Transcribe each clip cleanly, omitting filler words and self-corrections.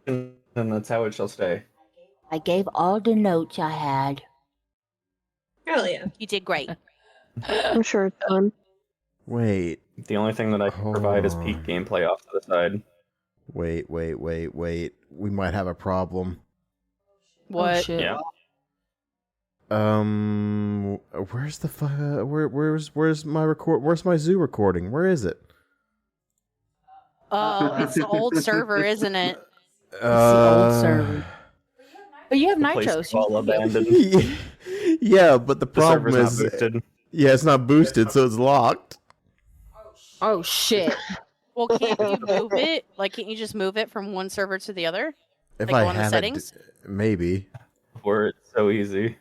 and that's how it shall stay. I gave all the notes I had. Hell yeah. You did great. I'm sure it's fun. Wait. The only thing that I can provide is peak gameplay off to the side. Wait. We might have a problem. What? Oh, shit. Yeah. Where's the where's my record? Where's my zoo recording? Where is it? It's the old server, isn't it? It's the old server. But you have The place nitros. is all abandoned. Yeah, but the The problem server's is, not boosted. yeah, it's not boosted, so it's locked. Oh shit! Well, can't you move it? Like, can't you just move it from one server to the other? If Like, I go on the have settings? maybe. Where it's so easy.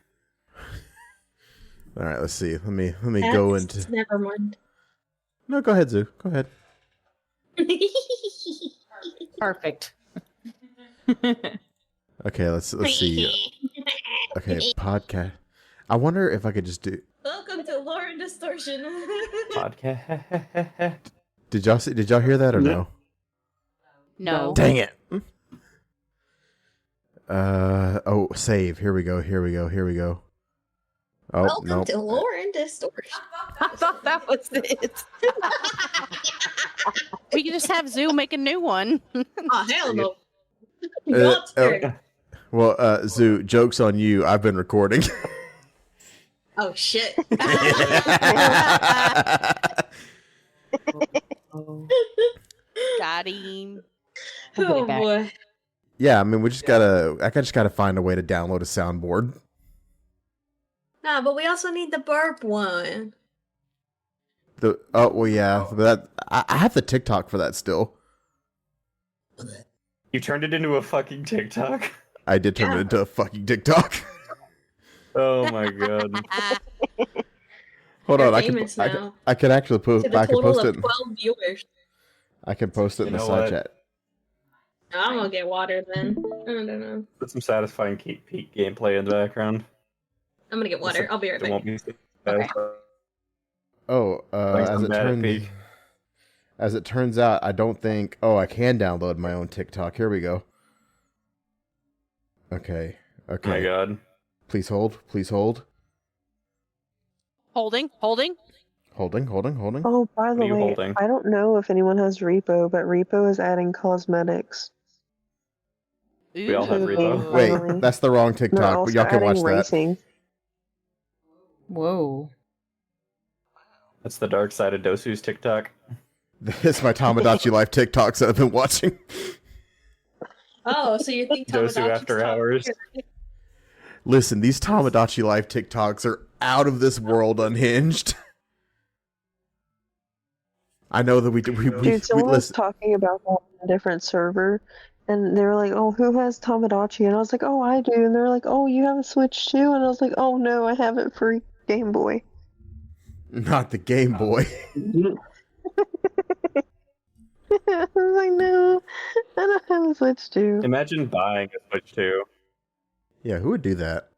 All right, let's see. Let me go into. Never mind. No, go ahead, Zoo. Go ahead. Perfect. Okay, let's see. Okay, podcast. I wonder if I could just do. Welcome to Lauren Distortion. Podcast. Did y'all hear that or no? No. Dang it. Oh, save. Here we go. Oh, Welcome no. to Lauren Distortion. I thought that was it. We can just have Zoo make a new one. Oh, hell no. Uh, God's turn. Well, Zoo, joke's on you. I've been recording. Oh, shit. Got him. Oh, back. boy. Yeah, I mean, I just gotta find a way to download a soundboard. Nah, but we also need the burp one. Well, yeah, but I have the TikTok for that still. You turned it into a fucking TikTok? I did turn it into a fucking TikTok. Oh my god. Hold You're on, famous now. I can actually post. To the I can total post of it. 12 viewers. I can post it in You the know side what? chat. I'm gonna get water then. I don't know. Put some satisfying peak gameplay in the background. I'm gonna get water. I'll be right It won't back. be Oh, Thanks, I'm bad at peak. as it turns out, I don't think. Oh, I can download my own TikTok. Here we go. Okay. Oh my god. Please hold. Holding. Holding. Oh, by What the are you way, holding? I don't know if anyone has Repo, but Repo is adding cosmetics. We all have to the Repo. game, Wait, finally. that's the wrong They're TikTok, but also y'all can watch adding that. racing. Whoa. That's the dark side of Dosu's TikTok. This is my Tamagotchi Life TikToks that I've been watching. Oh, so you think Dosu Tamagotchi's after top hours. tier. Listen, these Tamagotchi Life TikToks are out of this world unhinged. I know that we Dude, someone was listen. talking about that on a different server, and they were like, "Oh, who has Tamagotchi?" And I was like, "Oh, I do." And they're like, "Oh, you have a Switch too?" And I was like, "Oh no, I have it for Game Boy." Not the Game Boy. I was like, "No, I don't have a Switch too." Imagine buying a Switch 2. Yeah, who would do that?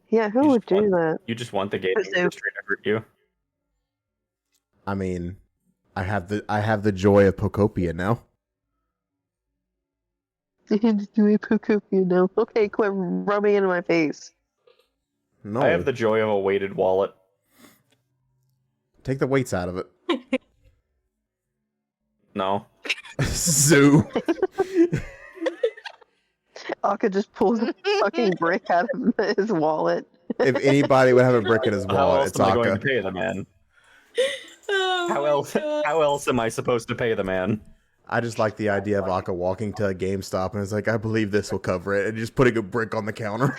Yeah, who You would just do want- that? You just want the gaming So- industry to hurt you. I mean, I have the joy of Pokopia now. You can just do a Pokopia now. Okay, quit rubbing it in my face. No, I have the joy of a weighted wallet. take the weights out of it. No. Zoo. Aka just pulls a fucking brick out of his wallet. If anybody would have a brick in his How wallet, else it's am I going Aka. to pay the man? Oh How my else? God. How else am I supposed to pay the man? I just like the idea of Aka walking to a GameStop and it's like, I believe this will cover it, and just putting a brick on the counter.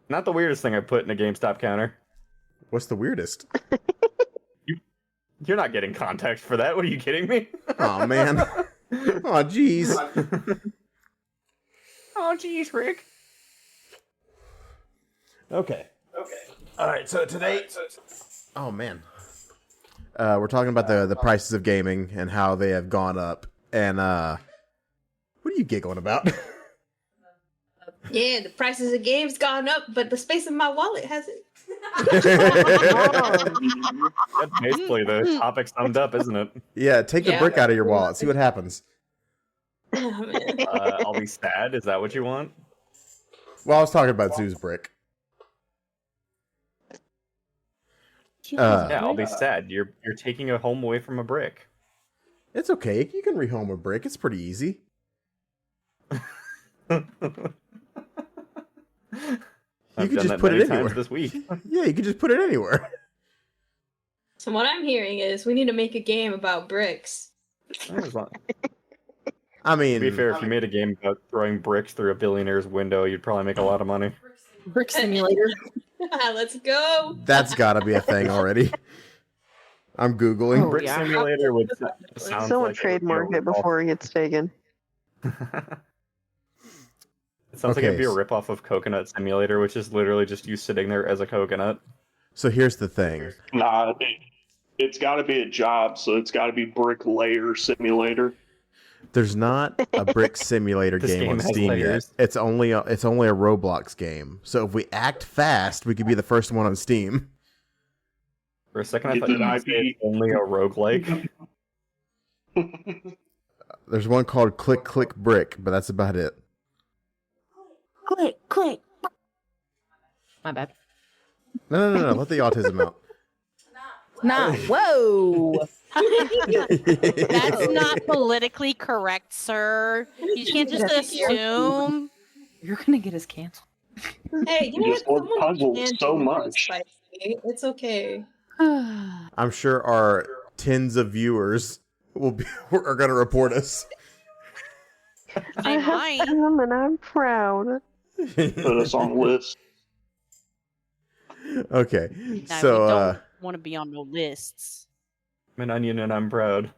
Not the weirdest thing I put in a GameStop counter. What's the weirdest? You're not getting context for that. What are you kidding me? Oh man. Oh jeez. Oh, jeez, Rick. Okay. All right. So today. Oh man. We're talking about the prices of gaming and how they have gone up. And what are you giggling about? Yeah, the prices of games gone up, but the space in my wallet hasn't. That's basically the topic summed up, isn't it? Yeah, take the Yeah. brick out of your wallet. See what happens. Oh, man. I'll be sad. Is that what you want? Well, I was talking about Zoo's brick. Yeah, I'll be sad. You're taking a home away from a brick. It's okay. You can rehome a brick. It's pretty easy. I've could done just that put it many times anywhere. this week. Yeah, you can just put it anywhere. So what I'm hearing is we need to make a game about bricks. I mean, To be fair, if you made a game about throwing bricks through a billionaire's window, you'd probably make a lot of money. Brick Simulator. Let's go. that's got to be a thing already. I'm Googling. Oh, Brick yeah. Simulator would sound Someone like trademark it before it gets taken. It sounds like it'd be a Okay, ripoff of Coconut Simulator, which is literally just you sitting there as a coconut. So here's the thing. Nah, it's got to be a job, so it's got to be Bricklayer Simulator. There's not a brick simulator This game game on has Steam layers. yet. It's only a Roblox game. So if we act fast, we could be the first one on Steam. For a second, I It's thought you an were saying it's only a roguelike. There's one called Click Click Brick, but that's about it. Click, click. My bad. No. Let the autism out. Nah. Whoa. That's not politically correct, sir. You can't just assume. You're gonna get us canceled. Hey, you know Just what? love Someone puzzles can so do much. spicy. It's okay. I'm sure our tens of viewers are going to report us. I They have might. them and I'm proud. Put us on the list. Okay, Now, so we don't want to be on no lists. I'm an onion and I'm proud.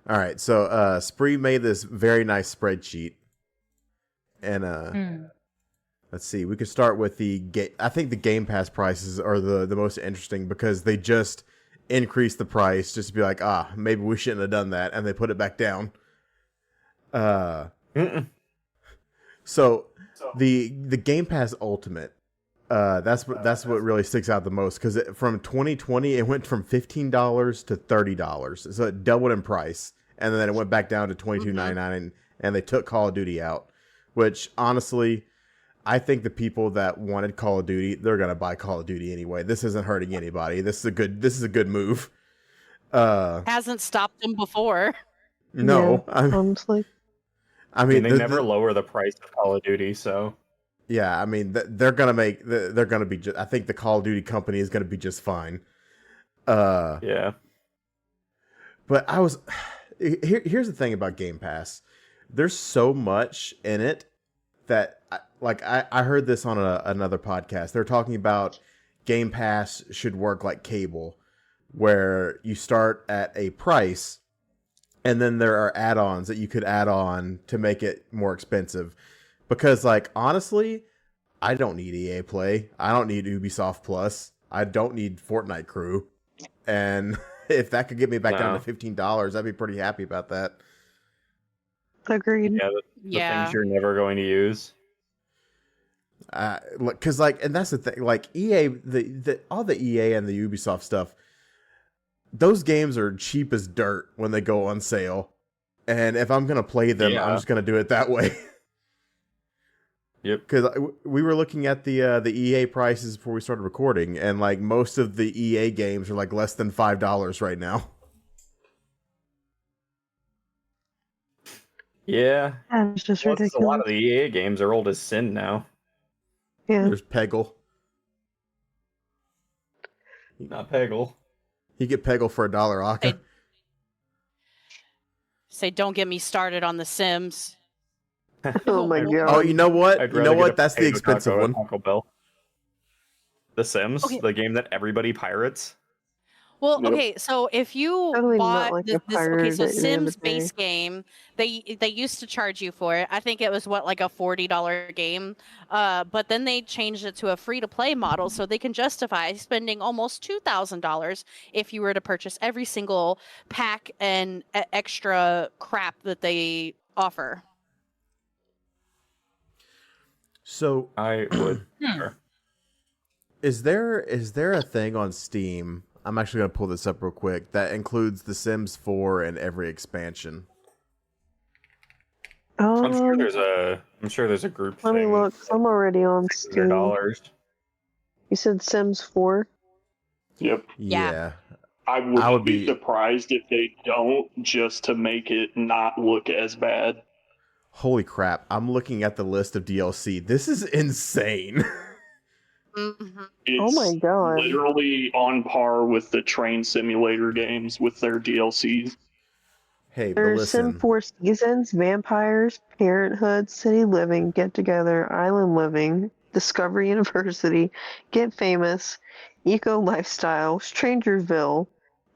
all right, so Spree made this very nice spreadsheet, and let's see, we could start with I think the Game Pass prices are the most interesting because they just increased the price just to be like, maybe we shouldn't have done that, and they put it back down. So the Game Pass Ultimate, that's what really sticks out the most because from 2020 it went from $15 to $30, so it doubled in price, and then it went back down to $22.99, and they took Call of Duty out, which honestly, I think the people that wanted Call of Duty, they're gonna buy Call of Duty anyway. This isn't hurting anybody. This is a good move. Hasn't stopped them before. No, Yeah, honestly. I I mean, mean, they never lower the price of Call of Duty, so yeah, I mean, they're gonna they're gonna be. I think the Call of Duty company is gonna be just fine. yeah. But here's the thing about Game Pass. There's so much in it that, I heard this on another podcast. They're talking about Game Pass should work like cable, where you start at a price, and then there are add-ons that you could add on to make it more expensive. Because, honestly, I don't need EA Play. I don't need Ubisoft Plus. I don't need Fortnite Crew. And if that could get me back down to $15, I'd be pretty happy about that. Agreed. Yeah, the things you're never going to use. Because, and that's the thing. EA, all the EA and the Ubisoft stuff, those games are cheap as dirt when they go on sale. And if I'm going to play them, I'm just going to do it that way. Yep. Because we were looking at the EA prices before we started recording, and most of the EA games are less than $5 right now. Yeah. It's just Plus, ridiculous. a lot of the EA games are old as sin now. Yeah. There's Peggle. Not Peggle. You get Peggle for $1, Aka. Hey. Say, don't get me started on The Sims. Oh my god. Oh, you know what? I'd You rather know get what? a That's the potato expensive taco at one. Taco Bell. The Sims, Okay. the game that everybody pirates. Well, Nope. okay, so if you Totally not bought like a this, okay, pirate so at the end of Sims the day. base game, they used to charge you for it. I think it was like a $40 game, but then they changed it to a free to play model, so they can justify spending almost $2,000 if you were to purchase every single pack and extra crap that they offer. So I would. Hmm. Sure. is there a thing on Steam? I'm actually gonna pull this up real quick that includes The Sims 4 and every expansion. I'm sure Um, there's a group let me thing. look. I'm already on Steam. $100. You said Sims 4? Yep. Yeah. I would be surprised if they don't, just to make it not look as bad. Holy crap! I'm looking at the list of DLC. This is insane. Mm-hmm. It's Oh my god. literally on par with the train simulator games with their DLCs. Hey, but There's Sim listen. 4 Seasons, Vampires, Parenthood, City Living, Get Together, Island Living, Discovery University, Get Famous, Eco Lifestyle, Strangerville.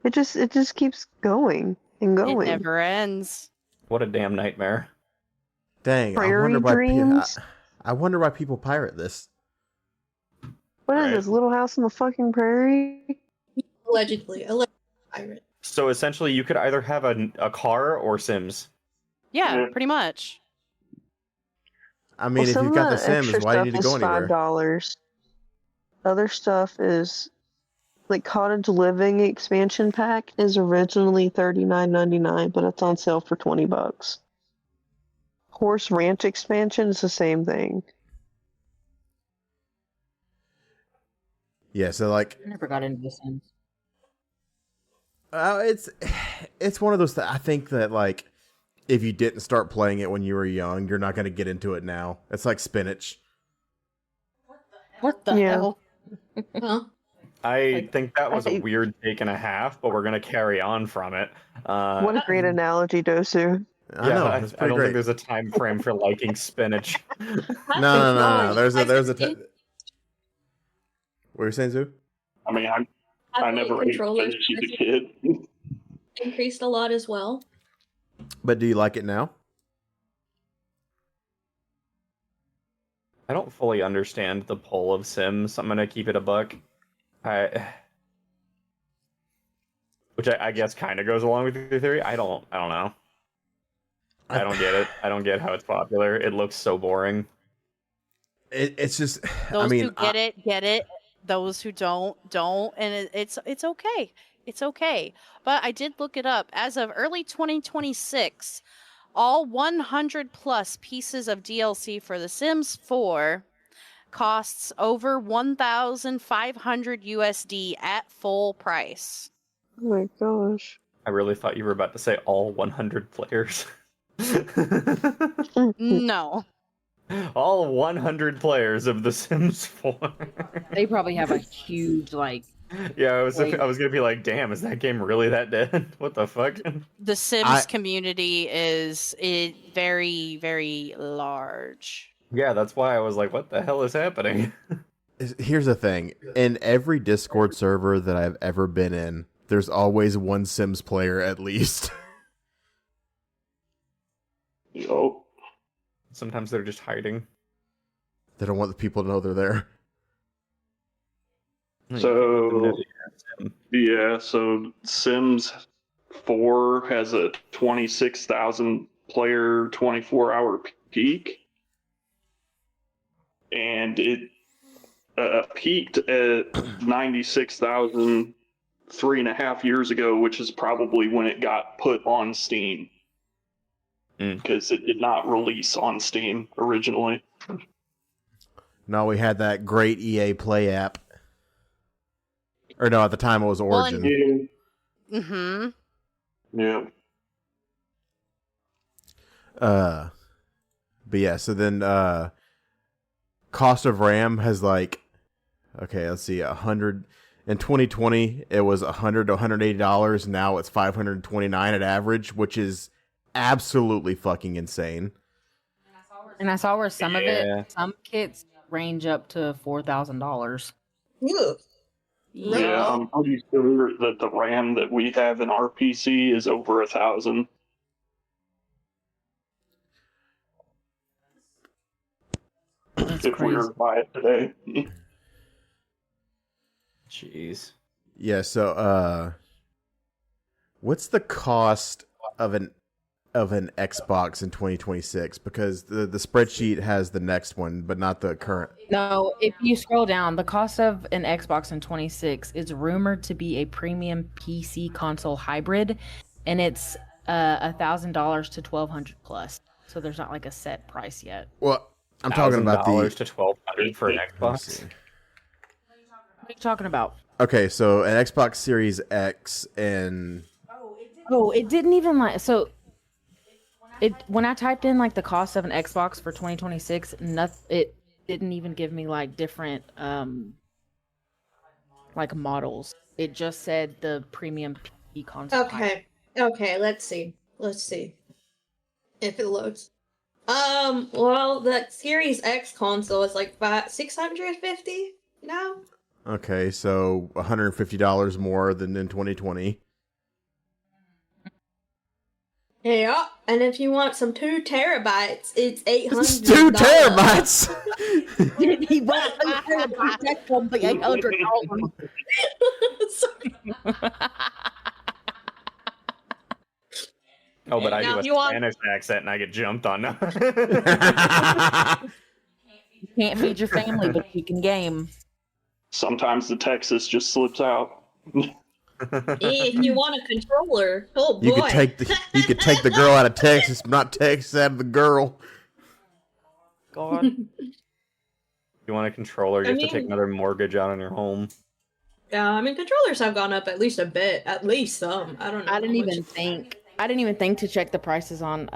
It just keeps going and It going. never ends. What a damn nightmare. Dang, Prairie Dreams. I wonder why people pirate this. What is Right. this, Little House on the fucking Prairie? Allegedly. Pirate. So essentially, you could either have a car or Sims. Yeah, Yeah. pretty much. I mean, if some you've of got The Sims, extra why do you need to stuff go is anywhere? $5. Other stuff is like Cottage Living expansion pack is originally $39.99, but it's on sale for $20. Horse Ranch expansion is the same thing. Yeah, so like, I never got into The Sims. it's one of those. I think that like, if you didn't start playing it when you were young, you're not going to get into it now. It's like spinach. What the Yeah. hell? Huh? I think that was a I- weird take and a half, but we're gonna carry on from it. What a great analogy, Dosu. I know. It's I pretty don't great. think there's a time frame for liking spinach. No. There's a What What are you saying, Zoo? I mean, I never ate controllers spinach as a kid. increased a lot as well. But do you like it now? I don't fully understand the pull of Sims. I'm gonna keep it a buck. Which I guess kind of goes along with your theory. I don't know. I don't get it. I don't get how it's popular. It looks so boring. It's just. Those I mean, who get it. Those who don't, and it's okay. It's okay. But I did look it up. As of early 2026, all 100 plus pieces of DLC for The Sims 4 costs over 1,500 USD at full price. Oh my gosh. I really thought you were about to say all 100 players. No. All 100 players of The Sims 4. They probably have a huge, like, Yeah, I was Wait. gonna be like, damn, is that game really that dead? What the fuck? The Sims I- community is very, very large. Yeah, that's why I was like, what the hell is happening? Here's the thing. In every Discord server that I've ever been in, there's always one Sims player at least. Oh, Sometimes they're just hiding. They don't want the people to know they're there. so yeah, so Sims 4 has a 26,000 player 24-hour peak, and it peaked at 96,000 3.5 years ago, which is probably when it got put on Steam. Because it did not release on Steam originally. No, we had that great EA Play app. Or no, at the time it was Well, and- Origin. Yeah. Mm-hmm. Yeah. But yeah, so then cost of RAM has like, okay, let's see, 100 in 2020 it was $100 to $180. Now it's $529 at average, which is absolutely fucking insane. and I saw where some of Yeah. it, some kits range up to $4,000. Yeah, I'm pretty sure that the RAM that we have in our PC is over 1,000. That's If we were crazy. to buy it today. Jeez. Yeah, so what's the cost of of an Xbox in 2026? Because the spreadsheet has the next one, but not the current. No, if you scroll down, the cost of an Xbox in 26 is rumored to be a premium PC console hybrid, and it's $1,000 to $1,200 plus. So there's not like a set price yet. Well, I'm talking about the $1,000 to $1,200 for an Let me Xbox. see. What are you talking about? Okay, so an Xbox Series X and Oh, it didn't even like so. It when I typed in like the cost of an Xbox for 2026, it didn't even give me like different like models. It just said the premium PC console. Okay, let's see if it loads. Well, the Series X console is like $650 now. okay, so $150 more than in 2020. Yeah, and if you want some 2 terabytes, it's $800. It's 2 terabytes. He bought protect from the $800. Oh, but I Now, do a you want- Spanish accent and I get jumped on. You can't feed your family, but you can game. Sometimes the Texas just slips out. If you want a controller, oh boy. You could take the girl out of Texas, but not Texas out of the girl. God. You want a controller, you I have to take mean- another mortgage out on your home. Yeah, I mean controllers have gone up at least a bit, at least some. I don't know. I didn't how much. even think. I didn't even think to check the prices on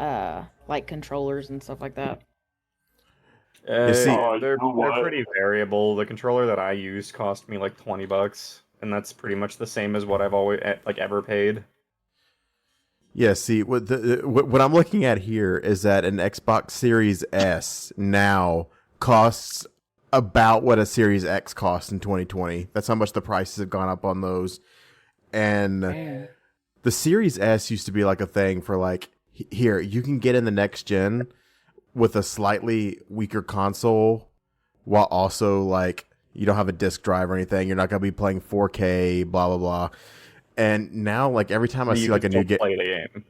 like controllers and stuff like that. see- They're you know what? pretty variable. The controller that I used cost me like $20, and that's pretty much the same as what I've always ever paid. Yeah, see, what I'm looking at here is that an Xbox Series S now costs about what a Series X cost in 2020. That's how much the prices have gone up on those. And Man. the Series S used to be like a thing for like, here, you can get in the next gen with a slightly weaker console while also like you don't have a disc drive or anything. You're not going to be playing 4K, blah, blah, blah. And now, like, every time I You see can like a new still game, play the game.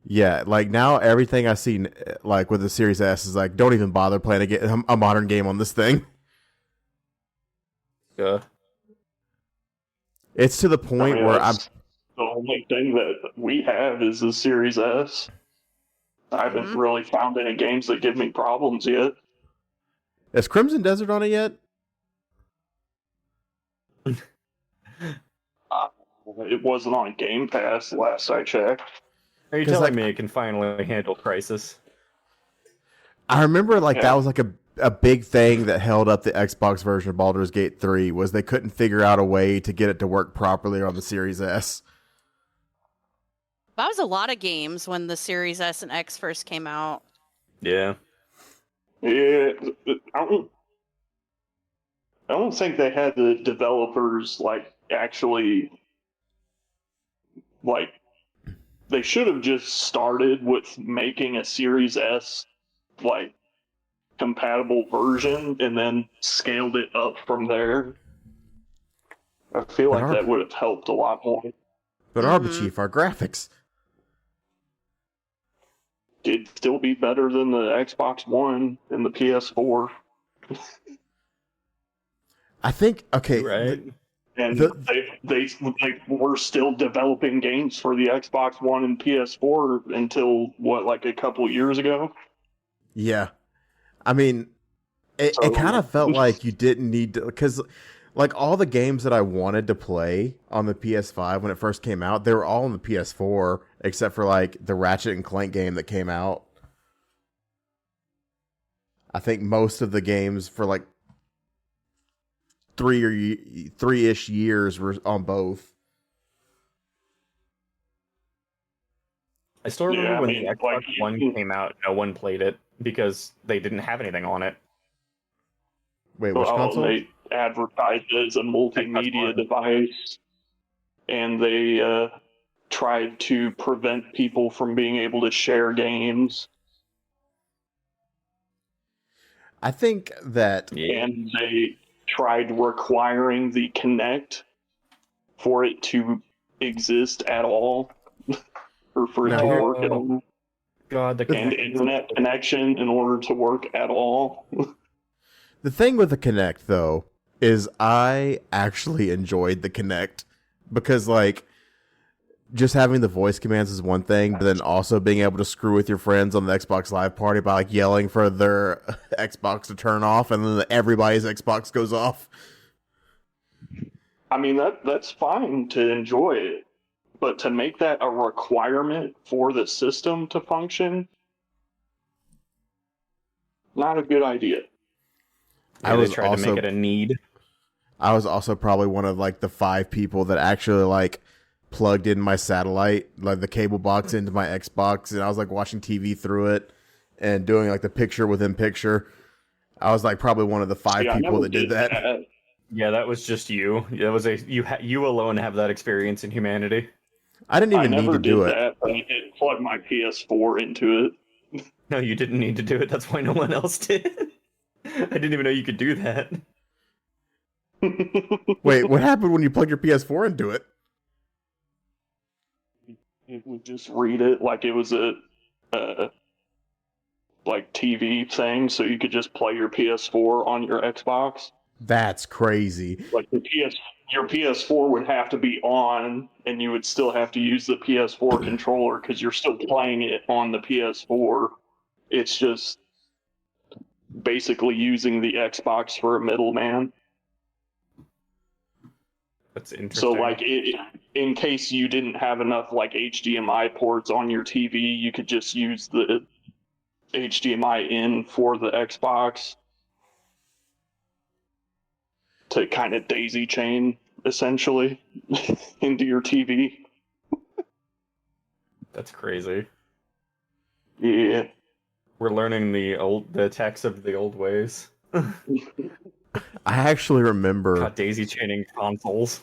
yeah, like now everything I see like with the Series S is like, don't even bother playing a modern game on this thing. Yeah. It's to the point where I'm. that's the only thing that we have is the Series S. I haven't really found any games that give me problems yet. Is Crimson Desert on it yet? It wasn't on Game Pass last I checked. Are you 'Cause, telling like- me it can finally handle Crisis? I remember like Yeah. that was like a big thing that held up the Xbox version of Baldur's Gate 3 was they couldn't figure out a way to get it to work properly on the Series S. That was a lot of games when the Series S and X first came out. Yeah. Yeah, I don't think they had the developers like actually like they should have just started with making a Series S like compatible version and then scaled it up from there. I feel like that would have helped a lot more. But Arbor Chief, our graphics. It'd still be better than the Xbox One and the PS4. I think okay. Right. And The- they were still developing games for the Xbox One and PS4 until what, like a couple years ago? Yeah. I mean, it So- kind of felt like you didn't need to, because like all the games that I wanted to play on the PS5 when it first came out, they were all on the PS4, except for like the Ratchet and Clank game that came out. I think most of the games for like 3-ish years were on both. I still remember Yeah, I when mean, the Xbox like, One you- came out, no one played it because they didn't have anything on it. Wait, which console? They advertised it as a multimedia One. device, and they tried to prevent people from being able to share games, I think that Yeah. and they tried requiring the Kinect for it to exist at all, or for it to No. work at all. God, the and Kinect. internet connection in order to work at all. The thing with the Kinect, though, is I actually enjoyed the Kinect because, like, just having the voice commands is one thing, but then also being able to screw with your friends on the Xbox Live Party by, like, yelling for their Xbox to turn off, and then everybody's Xbox goes off. I mean, that's fine to enjoy it, but to make that a requirement for the system to function, not a good idea. Yeah, they tried to make it a need. I was also probably one of, like, the 5 people that actually, like, plugged in my satellite, like the cable box into my Xbox, and I was, like, watching TV through it and doing, like, the picture within picture. I was, like, probably one of the 5 people that did that. Yeah, that was just you. It was you alone have that experience in humanity. I didn't even need to do it. That, but I did plug my PS4 into it. No, you didn't need to do it. That's why no one else did. I didn't even know you could do that. Wait, what happened when you plugged your PS4 into it? It would just read it like it was a like TV thing, so you could just play your PS4 on your Xbox. That's crazy. Like your PS4 would have to be on, and you would still have to use the PS4 controller because you're still playing it on the PS4. It's just basically using the Xbox for a middleman. That's interesting. So, like, in case you didn't have enough, like, HDMI ports on your TV, you could just use the HDMI in for the Xbox to kind of daisy chain, essentially, into your TV. That's crazy. Yeah. We're learning the techs of the old ways. I actually remember Got daisy chaining consoles.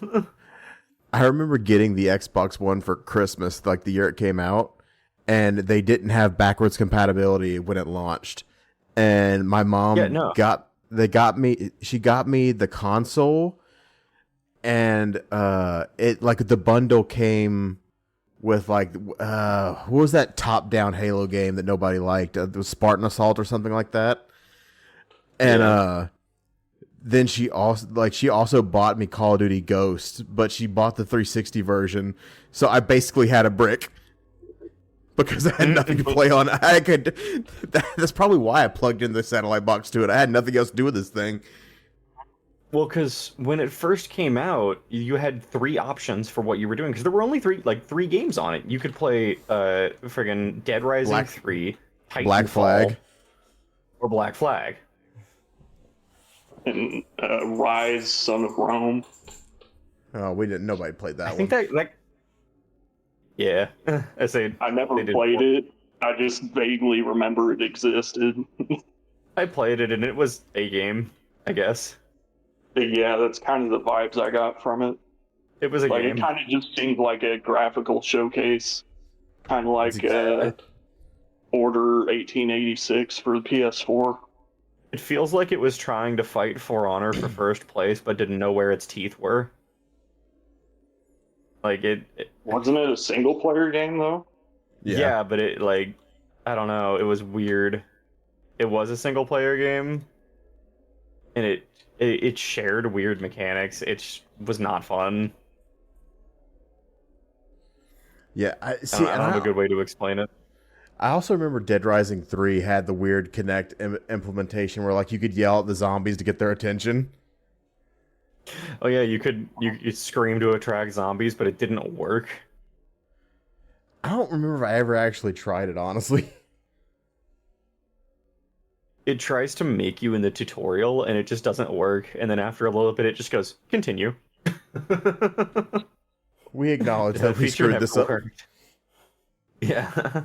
I remember getting the Xbox One for Christmas, like the year it came out, and they didn't have backwards compatibility when it launched. And my mom got me the console, and it, like, the bundle came with, like, what was that top-down Halo game that nobody liked? It was Spartan Assault or something like that. And then she also bought me Call of Duty Ghosts, but she bought the 360 version, so I basically had a brick because I had nothing to play on. That's probably why I plugged in the satellite box to it. I had nothing else to do with this thing. Well, because when it first came out, you had 3 options for what you were doing, because there were only 3 games on it. You could play friggin' Dead Rising 3, Titanfall, Black Flag, or Black Flag. And Rise, Son of Rome. Oh, nobody played that one. I think that yeah. I never played it. I just vaguely remember it existed. I played it, and it was a game, I guess. But yeah, that's kind of the vibes I got from it. It was a like, game. It kind of just seemed like a graphical showcase. Kind of like Order 1886 for the PS4. It feels like it was trying to fight For Honor for first place, but didn't know where its teeth were. Like, it Wasn't it a single-player game, though? Yeah, but it, like, I don't know, it was weird. It was a single-player game, and it shared weird mechanics. It was not fun. Yeah, I don't have a good way to explain it. I also remember Dead Rising 3 had the weird Kinect implementation where, like, you could yell at the zombies to get their attention. Oh yeah, you scream to attract zombies, but it didn't work. I don't remember if I ever actually tried it, honestly. It tries to make you in the tutorial, and it just doesn't work. And then after a little bit, it just goes, continue. We acknowledge that we screwed this up. Yeah.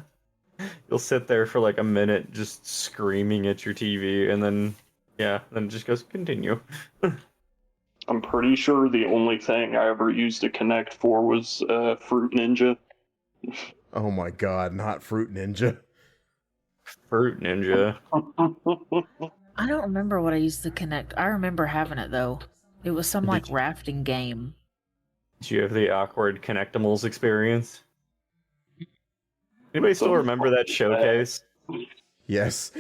You'll sit there for like a minute just screaming at your TV, and then it just goes, continue. I'm pretty sure the only thing I ever used a Kinect for was Fruit Ninja. Oh my god, not Fruit Ninja. Fruit Ninja. I don't remember what I used to connect. I remember having it though. It was some like rafting game. Did you have the awkward Connectimals experience? Anybody still remember that showcase? Yes.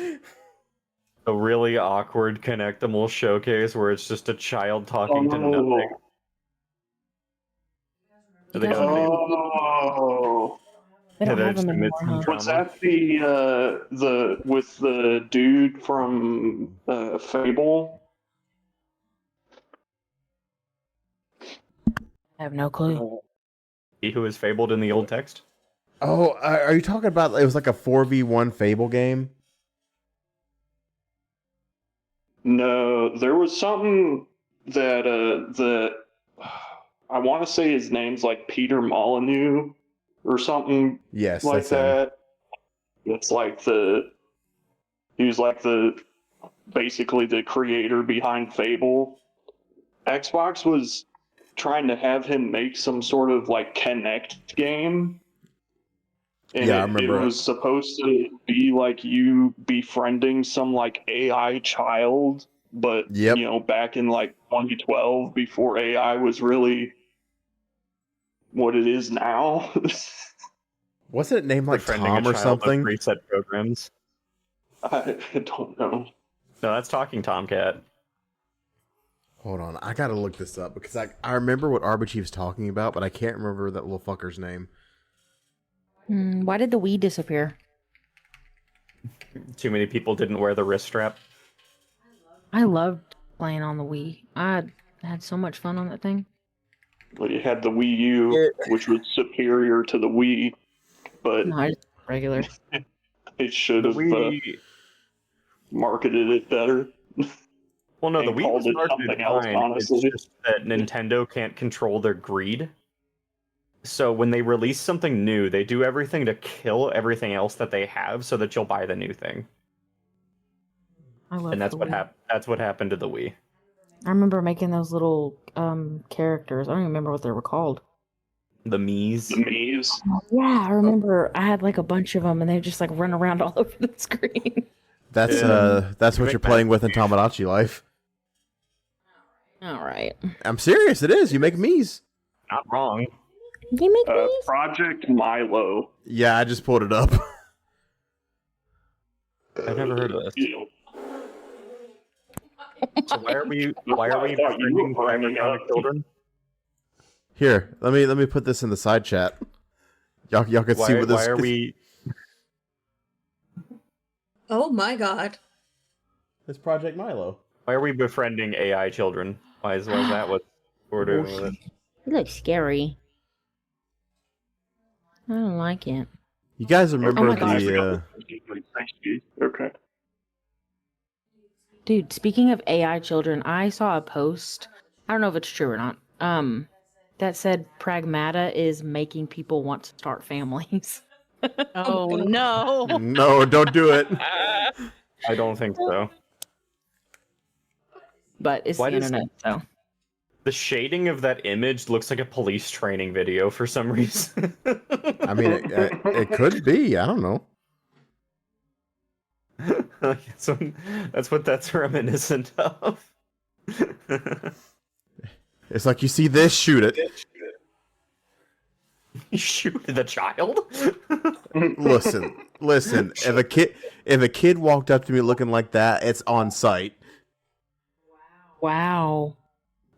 A really awkward Connectimal showcase where it's just a child talking to nothing. You They guys got remember- Oh, They don't Yeah, have them they anymore, just admit huh? was that the with the dude from Fable? I have no clue. He who is fabled in the old text. Oh, are you talking about? It was like a 4v1 Fable game. No, there was something that I want to say his name's like Peter Molyneux or something Yes, like that's him. that. It's like he was like basically the creator behind Fable. Xbox was trying to have him make some sort of like Connect game. And Yeah, I it remember it. was supposed to be like you befriending some like AI child, but Yep. you know, back in like 2012 before AI was really what it is now. Wasn't it named like Befriending Tom a or child with something? preset programs. I don't know. No, that's Talking Tomcat. Hold on, I gotta look this up because I remember what Arbor Chief's talking about, but I can't remember that little fucker's name. Why did the Wii disappear? Too many people didn't wear the wrist strap. I loved playing on the Wii. I had so much fun on that thing. Well, you had the Wii U, which was superior to the Wii, but No, I just regular. they should have Wii- marketed it better. Well, no, the and Wii called was it marketed something else, fine. honestly. It's just that Nintendo can't control their greed. So when they release something new, they do everything to kill everything else that they have, so that you'll buy the new thing. I love And that's the what Wii. happened. That's what happened to the Wii. I remember making those little characters. I don't even remember what they were called. The Mii's. The Mii's. Yeah, I remember I had like a bunch of them and they just like run around all over the screen. That's Yeah. that's You what make you're playing that- with in Tamagotchi life. All right. I'm serious. It is. You make me's. Not wrong. You make these? Project Milo. Yeah, I just pulled it up. I've never heard of this. You know, So why are we I thought you were befriending finding embryonic out. children? Here, let me put this in the side chat. Y'all can see what this. Why are we? Oh my god. It's Project Milo. Why are we befriending AI children? Why is that what we're doing with it? It looks scary. I don't like it. You guys remember my gosh. the? Okay. Dude, speaking of AI children, I saw a post. I don't know if it's true or not. That said Pragmata is making people want to start families. Oh God. no. No, don't do it. I don't think so. But it's Why the does- internet, so. The shading of that image looks like a police training video for some reason. I mean, it could be. I don't know. That's what that's reminiscent of. It's like you see this, shoot it. You shoot the child? Listen. If a kid walked up to me looking like that, it's on site. Wow.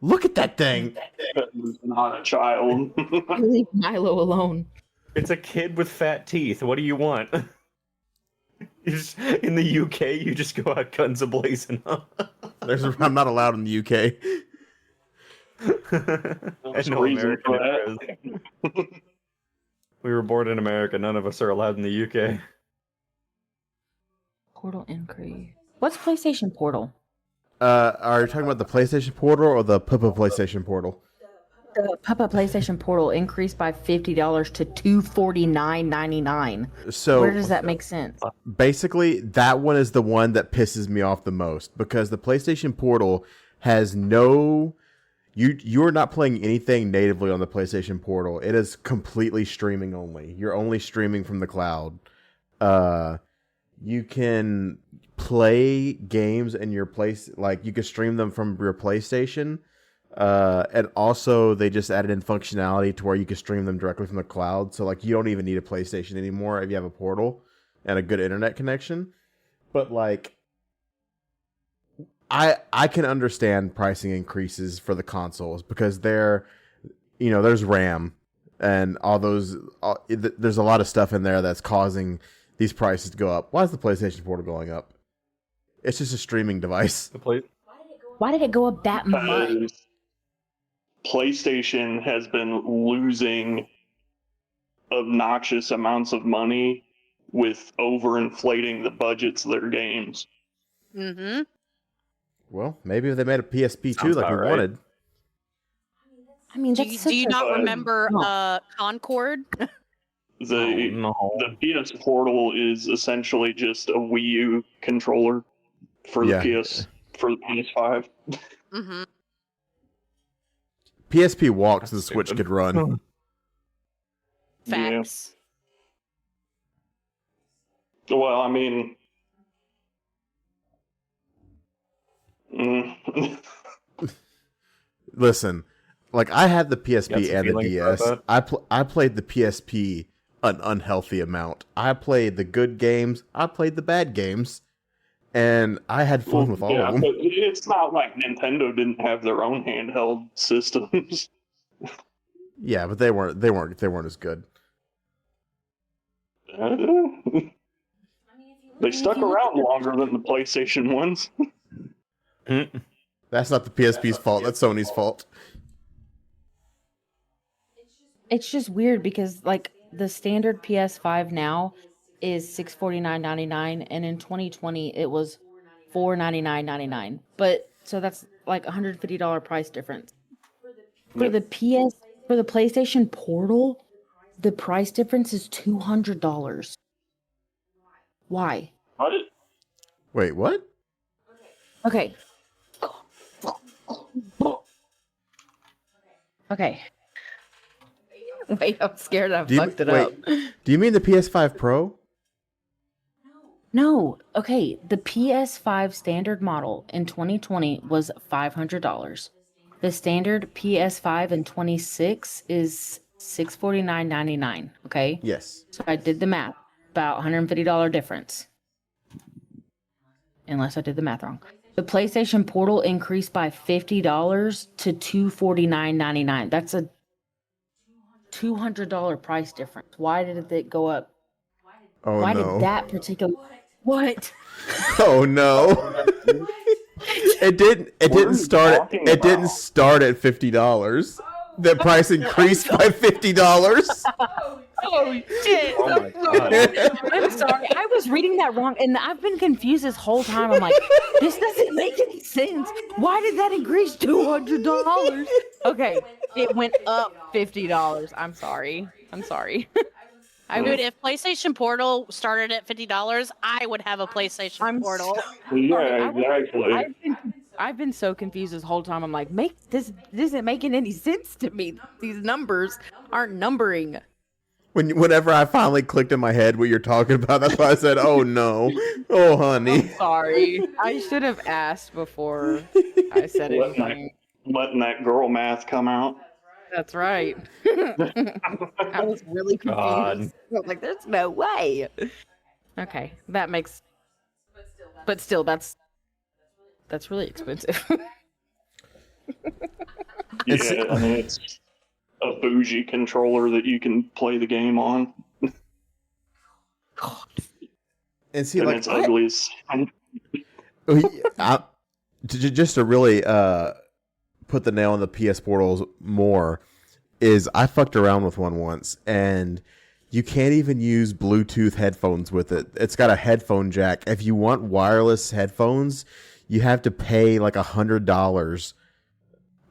Look at that thing. It's not a child. Leave Milo alone. It's a kid with fat teeth. What do you want? In the UK, you just go out guns a-blazing. I'm not allowed in the UK. There's And a no reason for American that. is. We were born in America. None of us are allowed in the UK. Portal increase. What's PlayStation Portal? Are you talking about the PlayStation Portal or the PlayStation Portal? The Papa PlayStation Portal increased by $50 to $249.99. So Where does that make sense? basically, that one is the one that pisses me off the most because the PlayStation Portal has no. You're not playing anything natively on the PlayStation Portal. It is completely streaming only. You're only streaming from the cloud. You can play games in your place, like you can stream them from your PlayStation, And also they just added in functionality to where you can stream them directly from the cloud. So like you don't even need a PlayStation anymore if you have a portal and a good internet connection. But like I can understand pricing increases for the consoles because there's RAM and all those. There's a lot of stuff in there that's causing these prices to go up. Why is the PlayStation Portal going up? It's just a streaming device. Why did it go up that much? Because PlayStation has been losing obnoxious amounts of money with overinflating the budgets of their games. Mm-hmm. Well, maybe if they made a PSP 2 Sounds like we about right. wanted. I mean, Do that's you not remember No. Concord? The No. PS Portal is essentially just a Wii U controller for Yeah. the PS5. Mm-hmm. PSP walked so the That's Switch stupid. could run. Yeah. Facts. Well, I mean, Listen, like I had the You got PSP some and the feelings about DS. that? I played the PSP an unhealthy amount. I played the good games. I played the bad games, and I had fun with all yeah, of them. but it's not like Nintendo didn't have their own handheld systems. Yeah, but they weren't as good. They stuck around longer than the PlayStation ones. That's not the PSP's fault. That's Sony's fault. It's just weird because like the standard PS5 now is $649.99, and in 2020 it was $499.99. But so that's like $150 price difference. For the PlayStation Portal, the price difference is $200. Why? What? Wait, what? Okay. Okay. Wait, I'm scared I fucked it up. Do you mean the PS5 Pro? No. Okay, the PS5 standard model in 2020 was $500. The standard PS5 in 26 is $649.99. Okay? Yes. So I did the math. About $150 difference. Unless I did the math wrong. The PlayStation Portal increased by $50 to $249.99. That's a $200 price difference. Why did it go up? Oh Why no. did that particular what? Oh no. It didn't start at $50. The price increased by $50. Oh shit! Oh my god. I'm sorry. I was reading that wrong, and I've been confused this whole time. I'm like, this doesn't make any sense. Why did that increase $200? Okay, it went up $50. I'm sorry. Dude, if PlayStation Portal started at $50, I would have a PlayStation Portal. Yeah, exactly. I've been so confused this whole time. I'm like, this isn't making any sense to me. These numbers aren't numbering. Whenever I finally clicked in my head what you're talking about, that's why I said, "Oh no, oh honey." Sorry, I should have asked before I said anything. Letting that girl math come out. That's right. I was really confused. God. I was like, there's no way. Okay, that makes. But still, that's really expensive. Yeah, I mean, it's a bougie controller that you can play the game on. And see, And like, it's ugly as just to really put the nail on the PS Portals more is I fucked around with one once, and you can't even use Bluetooth headphones with it. It's got a headphone jack. If you want wireless headphones, you have to pay like $100.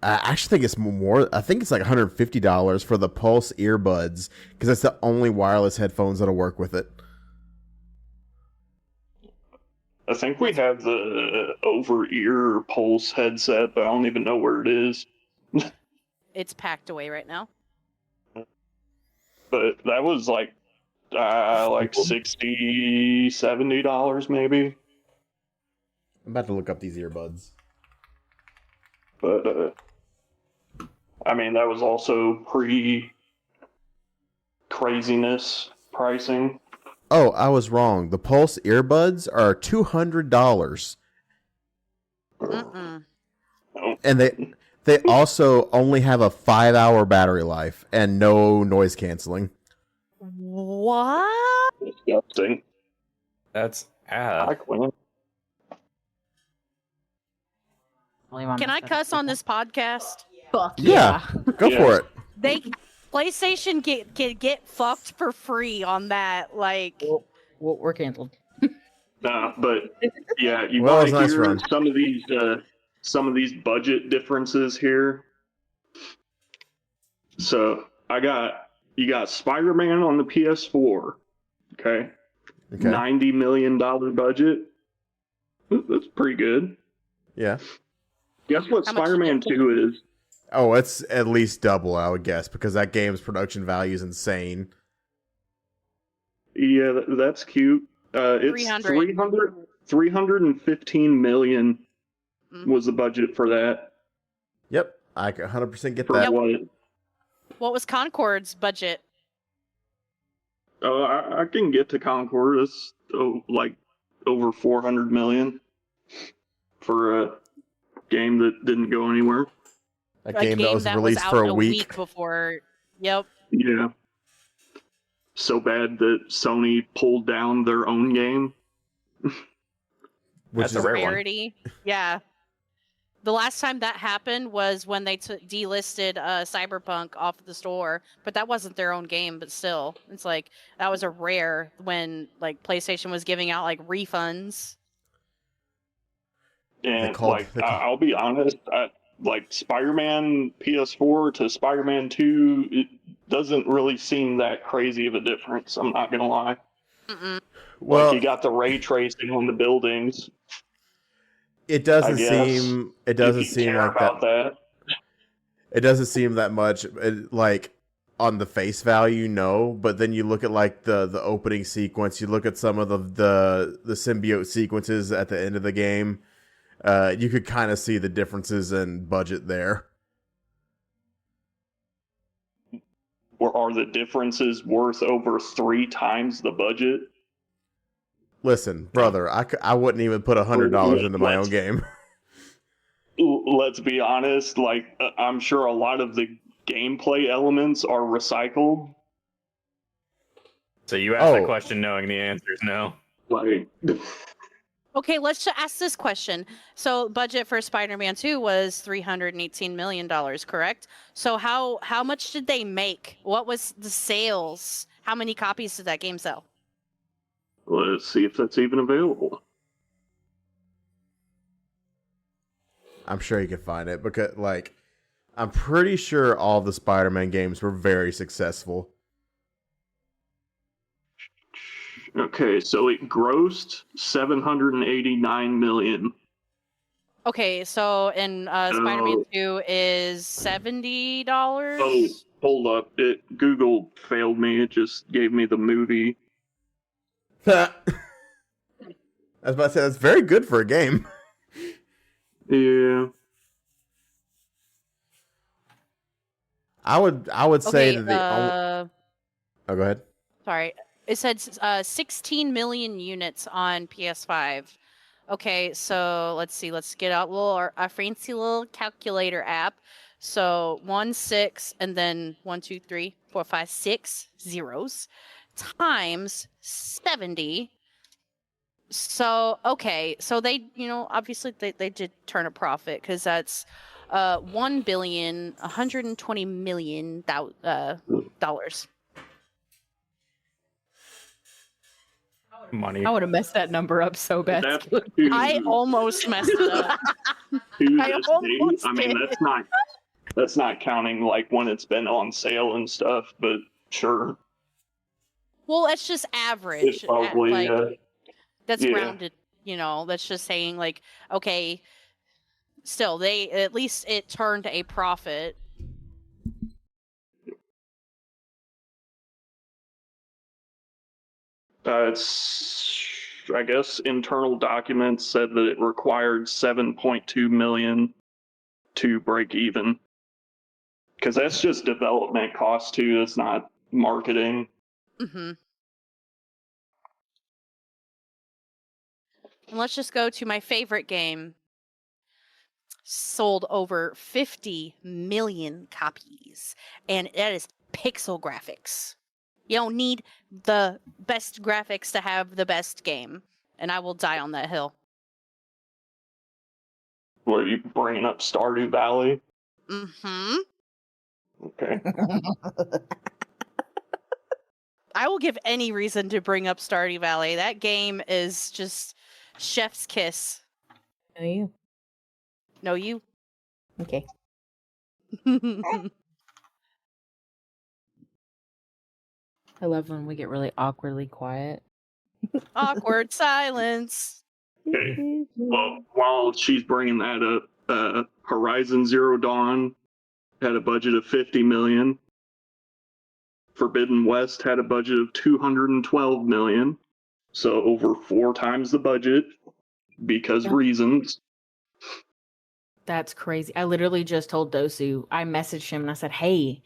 I actually think it's more. I think it's like $150 for the Pulse earbuds because that's the only wireless headphones that'll work with it. I think we have the over-ear Pulse headset, but I don't even know where it is. It's packed away right now. But that was like $60, $70 maybe. I'm about to look up these earbuds. But I mean, that was also pre craziness pricing. Oh, I was wrong. The Pulse earbuds are $200, Mm-mm. and they also only have a 5-hour battery life and no noise canceling. What? Disgusting. That's I ad. quit. Can I cuss on this podcast? Fuck Yeah. Go Yeah. for it. They PlayStation get fucked for free on that. Like, Well, we're canceled. But yeah, you Well, want it's to nice hear run. some of these budget differences here. So you got Spider-Man on the PS4. Okay, Okay. $90 million budget. That's pretty good. Yeah. Guess what How much Spider-Man did it- 2 is? Oh, it's at least double, I would guess, because that game's production value is insane. Yeah, that's cute. It's 315 million was the budget for that. Yep, I can 100% get For that. what was Concord's budget? I can get to Concord. It's like over 400 million for a game that didn't go anywhere. A game that was released out for a week. before. Yep. Yeah. So bad that Sony pulled down their own game. Which That's a is rare one. Rarity. Yeah. The last time that happened was when they delisted Cyberpunk off the store, but that wasn't their own game. But still, it's like that was a rare when like PlayStation was giving out like refunds. And called- I'll be honest, like Spider-Man PS4 to Spider-Man 2, it doesn't really seem that crazy of a difference. I'm not gonna lie. Mm-mm. well, Like you got the ray tracing on the buildings. it doesn't I guess, seem. It if doesn't you seem care like about that. that. It doesn't seem that much. Like on the face value, no. But then you look at like the opening sequence. You look at some of the symbiote sequences at the end of the game. You could kind of see the differences in budget there. Or are the differences worth over 3 times the budget? Listen, brother, I wouldn't even put $100 into my own game. Let's be honest, like I'm sure a lot of the gameplay elements are recycled. So you asked Oh. the question knowing the answer is no. Like Okay, let's just ask this question. So, budget for Spider-Man 2 was $318 million, correct? So, how much did they make? What was the sales? How many copies did that game sell? let's see if that's even available. I'm sure you can find it because, like, I'm pretty sure all the Spider-Man games were very successful. Okay, so it grossed 789 million. Okay, so and Spider-Man 2 is $70. Oh, hold up. Google failed me. It just gave me the movie. I was about to say that's very good for a game. Yeah. I would say Okay, that the oh, go ahead. sorry. It said 16 million units on PS5. Okay, so let's see. Let's get out a fancy little calculator app. So 6 and then 1, 2, 3, 4, 5, 6 zeros times 70. So okay, so they obviously they did turn a profit because that's $1,120,000,000 dollars. Money. I would have messed that number up so bad. That's I almost messed it up. to I this almost date. I mean, did. that's not counting like when it's been on sale and stuff, but sure. Well, it's just average. It's probably like, that's yeah. rounded. That's just saying like, okay, still they at least it turned a profit. It's, I guess, internal documents said that it required 7.2 million to break even. Because that's just development cost too. It's not marketing. Mm-hmm. And let's just go to my favorite game. Sold over 50 million copies. And that is pixel graphics. You don't need the best graphics to have the best game. And I will die on that hill. What are you bringing up, Stardew Valley? Mm-hmm. Okay. I will give any reason to bring up Stardew Valley. That game is just chef's kiss. No, you. No, you. Okay. I love when we get really awkwardly quiet. Awkward silence. Okay. Well, while she's bringing that up, Horizon Zero Dawn had a budget of $50 million. Forbidden West had a budget of $212 million. So over 4 times the budget because reasons. That's crazy. I literally just told Dosu, I messaged him and I said, hey,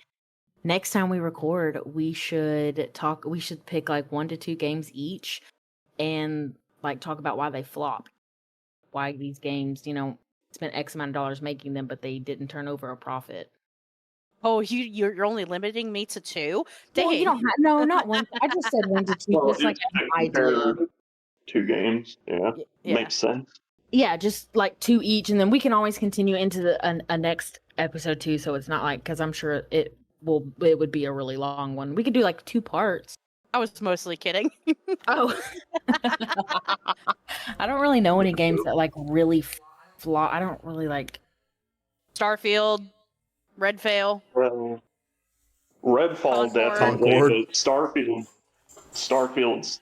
next time we record, we should pick like 1 to 2 games each and like talk about why they flopped. Why these games, spent X amount of dollars making them, but they didn't turn over a profit. Oh, you're only limiting me to 2? Dang. Well, you don't have, no, not 1. I just said 1 to 2. Well, just like it's an idea. 2 games. Yeah. Makes sense. Yeah, just like 2 each, and then we can always continue into a next episode too. So it's not like, because I'm sure it would be a really long one. We could do like 2 parts. I was mostly kidding. Oh, I don't really know any games that like really flop. I don't really like Starfield, Redfall. Well, Redfall Concord. definitely, but Starfield's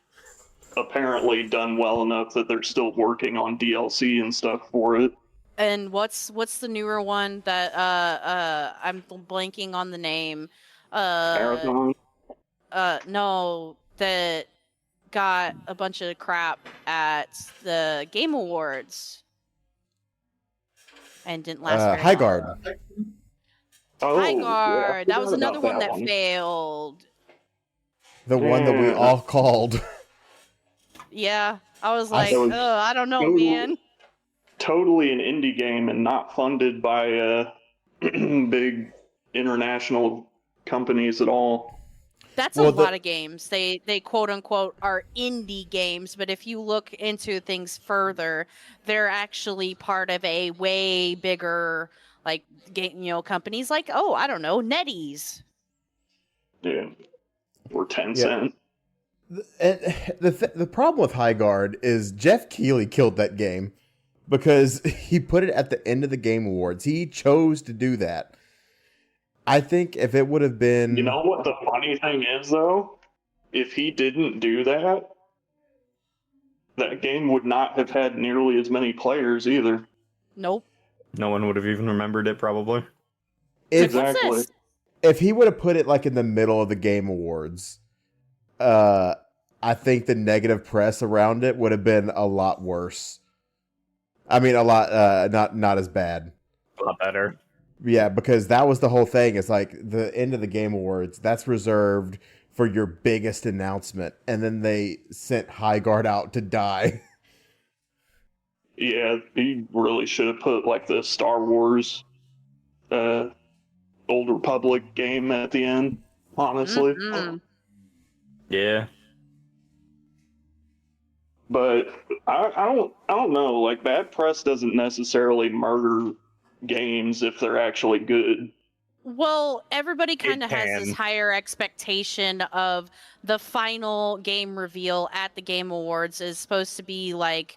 apparently done well enough that they're still working on DLC and stuff for it. And what's the newer one that I'm blanking on the name. Marathon? No, that got a bunch of crap at the Game Awards and didn't last very High long. Guard. Oh, High yeah, Guard. I That was forgot another about one that failed. The one that we Yeah. all called. Yeah, I was I like, thought- oh, I don't know, Totally. man. Totally an indie game and not funded by big international companies at all. That's Well, a lot of games. They quote unquote are indie games, but if you look into things further, they're actually part of a way bigger like game, companies like I don't know, NetEase. Yeah. Or Tencent. And the problem with High Guard is Jeff Keighley killed that game because he put it at the end of the Game Awards. He chose to do that. I think if it would have been... You know what the funny thing is, though? If he didn't do that, that game would not have had nearly as many players either. Nope. No one would have even remembered it, probably. If, What's Exactly. this? if he would have put it like in the middle of the Game Awards, I think the negative press around it would have been a lot worse. I mean, a lot, not as bad. A lot better. Yeah, because that was the whole thing. It's like the end of the Game Awards, that's reserved for your biggest announcement. And then they sent High Guard out to die. Yeah, he really should have put like the Star Wars Old Republic game at the end, honestly. Mm-mm. Yeah. But I don't know, like bad press doesn't necessarily murder games if they're actually good. Well, everybody kind of has this can. higher expectation of the final game reveal at the Game Awards is supposed to be like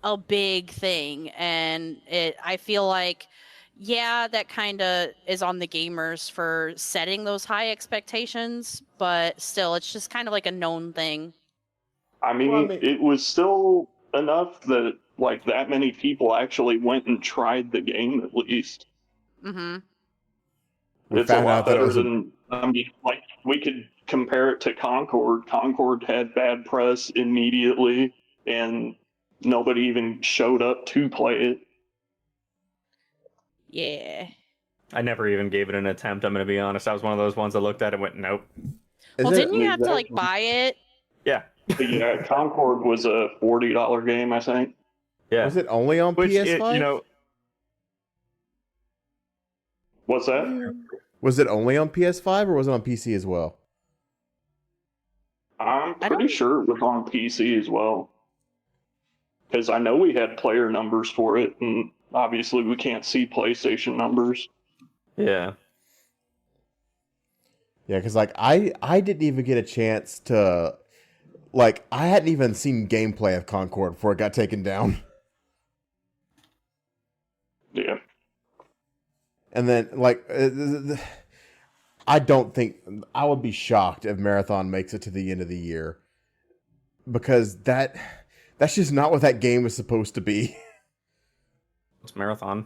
a big thing, and I feel like that kind of is on the gamers for setting those high expectations, but still it's just kind of like a known thing. I mean, it was still enough that like that many people actually went and tried the game at least. Mm-hmm. We It's a found lot out that it better was a, than, I mean, like, we could compare it to Concord. Concord had bad press immediately, and nobody even showed up to play it. Yeah. I never even gave it an attempt. I'm gonna be honest. I was one of those ones that looked at it and went, nope. Is Well, it- didn't you have to like Exactly. buy it? Yeah, Yeah, Concord was a $40 game, I think. yeah. Was it only on Which PS5? you know, What's that? Was it only on PS5 or was it on PC as well? I'm I pretty don't- sure it was on PC as well. Because I know we had player numbers for it, and obviously we can't see PlayStation numbers. yeah. Yeah, because like I didn't even get a chance to, like, I hadn't even seen gameplay of Concord before it got taken down. Yeah. And then like I don't think I would be shocked if Marathon makes it to the end of the year, because that's just not what that game is supposed to be. It's Marathon.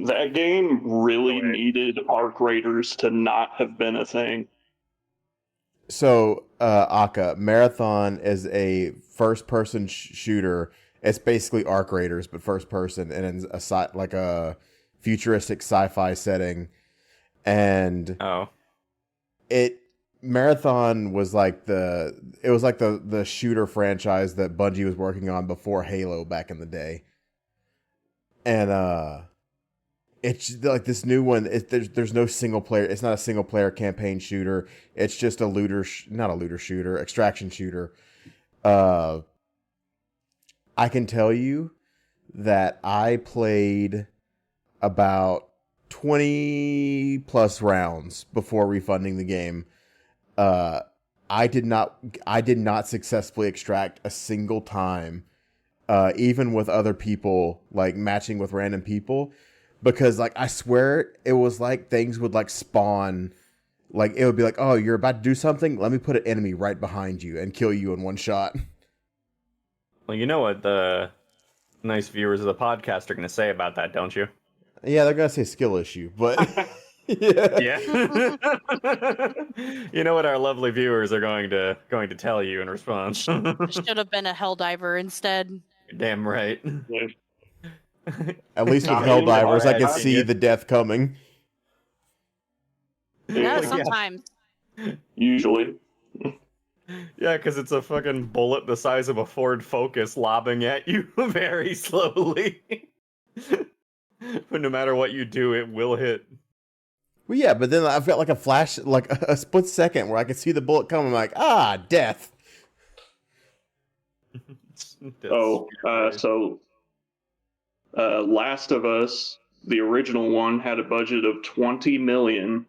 That game really needed Arc Raiders to not have been a thing. So, Aka, Marathon is a first-person shooter. It's basically Arc Raiders, but first-person, and in like a futuristic sci-fi setting. And Oh, Marathon was like the shooter franchise that Bungie was working on before Halo back in the day. And it's like this new one. There's no single player. It's not a single player campaign shooter. It's just a not a looter shooter, extraction shooter. I can tell you that I played about 20 plus rounds before refunding the game. I did not successfully extract a single time, even with other people, like matching with random people, because like I swear it was like things would like spawn, like it would be like, oh, you're about to do something, let me put an enemy right behind you and kill you in one shot. well, you know what the nice viewers of the podcast are going to say about that, don't you? Yeah, they're gonna say skill issue, but yeah. Yeah. You know what our lovely viewers are going to tell you in response. Should have been a Helldiver instead. Damn right. At least with I mean, Helldivers, I can alright, see yeah. the death coming. Yeah, Yeah, sometimes. usually. Yeah, because it's a fucking bullet the size of a Ford Focus lobbing at you very slowly. But no matter what you do, it will hit. Well, yeah, but then I've got like a flash, like a split second where I can see the bullet coming. I'm like, death. Last of Us, the original one, had a budget of $20 million,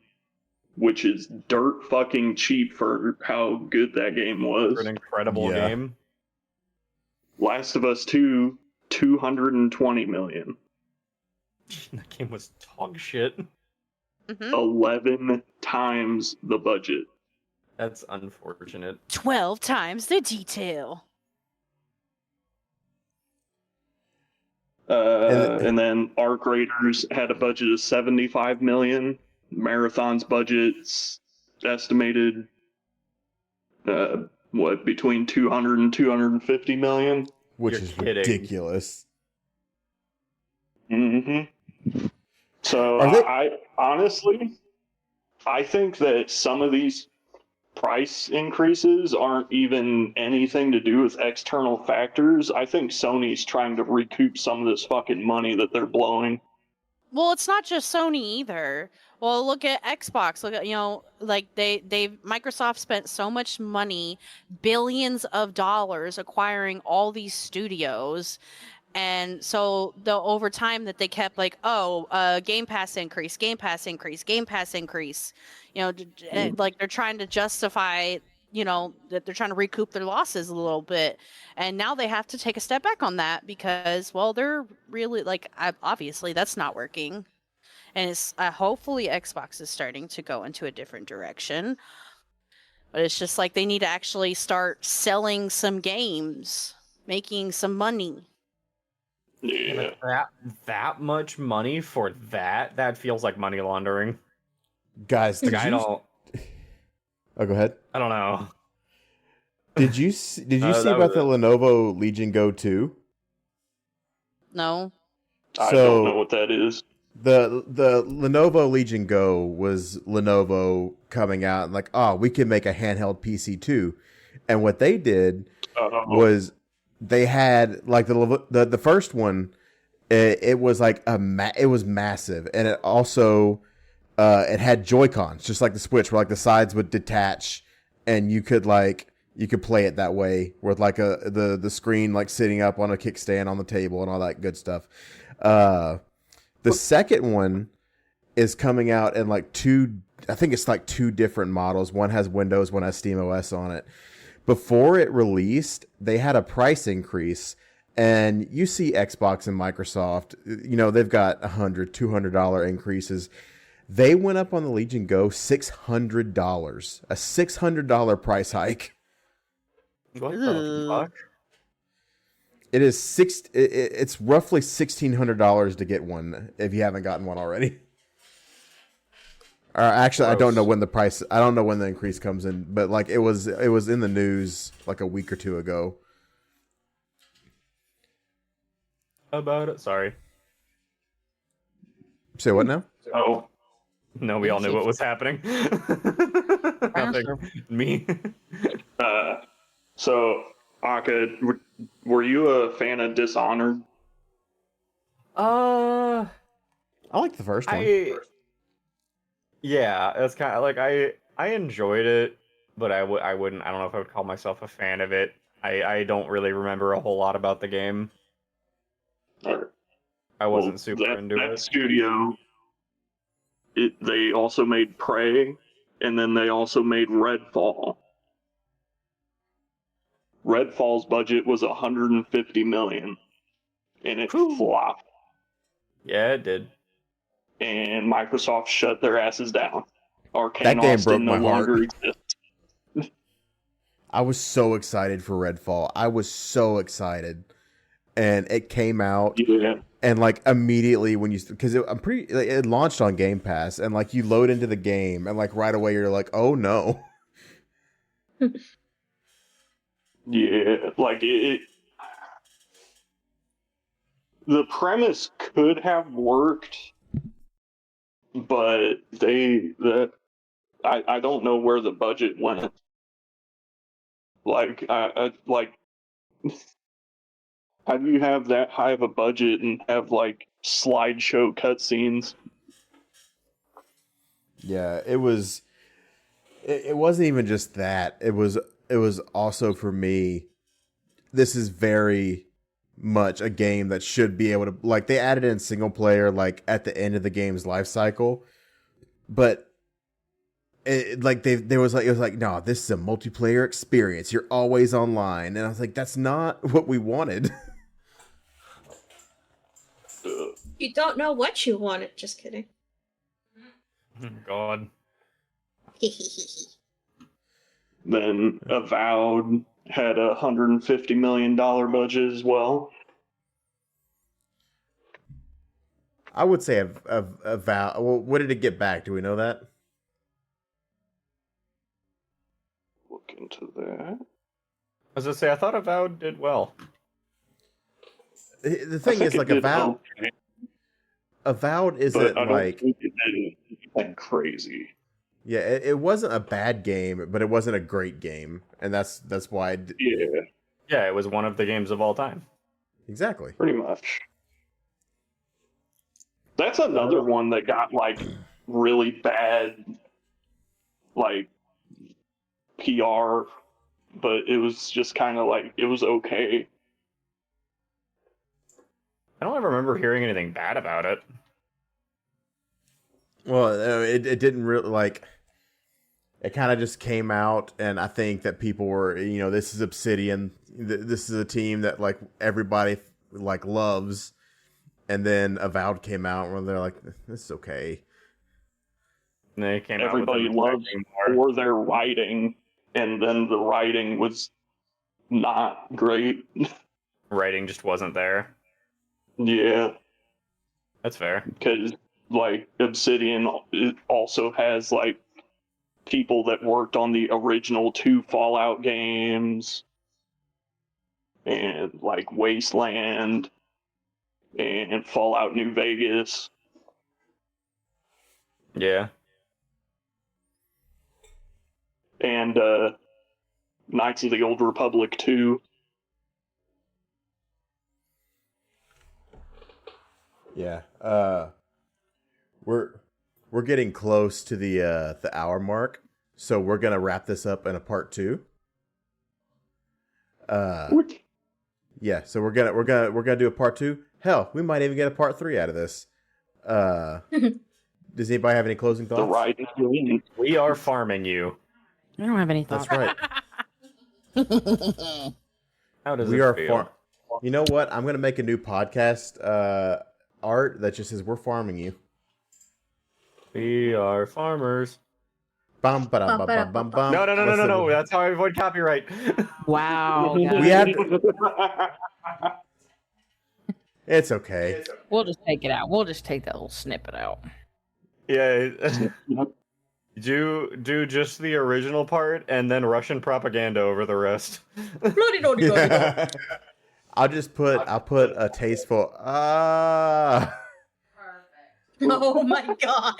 which is dirt fucking cheap for how good that game For was. an incredible Yeah. game. Last of Us 2, $220 million. That game was dog shit. Hmm 11 times the budget. That's unfortunate. 12 times the detail. And then Arc Raiders had a budget of $75 million. Marathon's budget's estimated, between 200 and 250 million. Which You're is kidding. ridiculous. Mm-hmm. So Are they- I honestly, I think that some of these price increases aren't even anything to do with external factors. I think Sony's trying to recoup some of this fucking money that they're blowing. Well, it's not just Sony either. Well, look at Xbox. Look at, like Microsoft spent so much money, billions of dollars acquiring all these studios. And so over time that they kept like, Game Pass increase, Game Pass increase, Game Pass increase, like they're trying to justify, that they're trying to recoup their losses a little bit. And now they have to take a step back on that because, well, they're really like, obviously that's not working. And it's hopefully Xbox is starting to go into a different direction. But it's just like they need to actually start selling some games, making some money. Yeah. That much money for that feels like money laundering. Guys, Like, did I you... don't Oh, go ahead. I don't know. Did you see that about was the Lenovo Legion Go 2? No? I So- don't know what that is. The Lenovo Legion Go was Lenovo coming out and like, oh, we can make a handheld PC too. And what they did was they had like the first one. It was like it was massive, and it also it had Joy-Cons, just like the Switch, where like the sides would detach, and you could play it that way with like the screen like sitting up on a kickstand on the table and all that good stuff. The second one is coming out in like I think it's like two different models. One has Windows, one has SteamOS on it. Before it released, they had a price increase, and you see Xbox and Microsoft, you know, they've got $100, $200 increases. They went up on the Legion Go $600, a $600 price hike. What the fuck? It is it's roughly $1,600 to get one if you haven't gotten one already. Or actually, I don't know when the increase comes in, but like it was in the news like a week or two ago. About it. Sorry. Say what now? Oh, No, we all knew what was happening. Nothing. Me. so Aka, were you a fan of Dishonored? I like the first one. Yeah, it's kind of like I enjoyed it, but I wouldn't. I don't know if I would call myself a fan of it. I don't really remember a whole lot about the game. I wasn't super into that it. Studio. They also made Prey, and then they also made Redfall. Redfall's budget was $150 million, and it flopped. Yeah, it did. And Microsoft shut their asses down. Arcane That game broke Austin my no heart. longer exists. I was so excited for Redfall. I was so excited, and it came out, Yeah. and like immediately when it launched on Game Pass, and like you load into the game, and like right away you're like, oh no. Yeah, like it. The premise could have worked, but I don't know where the budget went. Like how do you have that high of a budget and have like slideshow cutscenes? Yeah, it was. It wasn't even just that. It was also for me. This is very much a game that should be able to, like, they added in single player like at the end of the game's life cycle, but it was like no, this is a multiplayer experience. You're always online, and I was like, that's not what we wanted. You don't know what you wanted. Just kidding. God. Then Avowed had a $150 million budget as well. I would say a vow. Well, what did it get back? Do we know that? Look into that. As I say, I thought Avowed did well. The thing is, like, Avowed but isn't I don't like, think it did anything crazy. yeah, it wasn't a bad game, but it wasn't a great game, and that's why. Yeah, Yeah, it was one of the games of all time. Exactly. pretty much. That's another one that got like really bad, like PR, but it was just kind of like it was okay. I don't ever remember hearing anything bad about it. Well, it didn't really like. It kind of just came out, and I think that people were, this is Obsidian. This is a team that like everybody like loves, and then Avowed came out, where they're like, this is okay. And they came Everybody out with loved for their writing, and then the writing was not great. writing just wasn't there. Yeah, That's fair. because like Obsidian also has like people that worked on the original 2 Fallout games and like Wasteland and Fallout New Vegas. Yeah. And Knights of the Old Republic 2. Yeah. We're getting close to the hour mark, so we're gonna wrap this up in a part 2. Yeah, so we're gonna do a part 2. Hell, we might even get a part 3 out of this. Does anybody have any closing thoughts? The ride is in. We are farming you. I don't have any thoughts. That's right. How does We it are feel? You know what? I'm gonna make a new podcast art that just says we're farming you. We are farmers. Bum ba bum bum bum bum. No. That's how I avoid copyright. Wow. We guys. have. It's okay. We'll just take it out. We'll just take that little snippet out. Yeah. Do just the original part and then Russian propaganda over the rest. I'll put a tasteful Oh my god.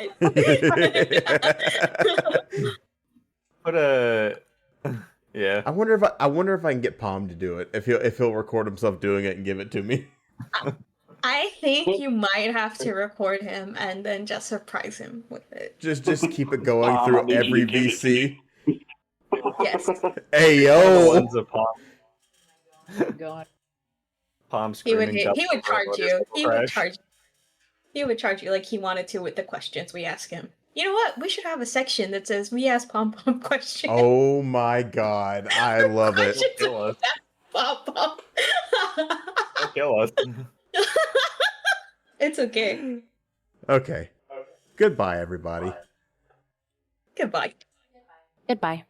Put a yeah. I wonder if I can get Palm to do it. If he'll record himself doing it and give it to me. I think you might have to record him and then just surprise him with it. Just keep it going through every VC. Yes. Hey The yo. ones of Palm. God. Palm He screaming. would charge you. Crash. He would charge you like he wanted to with the questions we ask him. You know what? We should have a section that says we ask Pom Pom questions. Oh my god, I love it. Kill us. Pom Pom. Don't kill us. It's okay. Okay. Goodbye, everybody. Goodbye. Goodbye.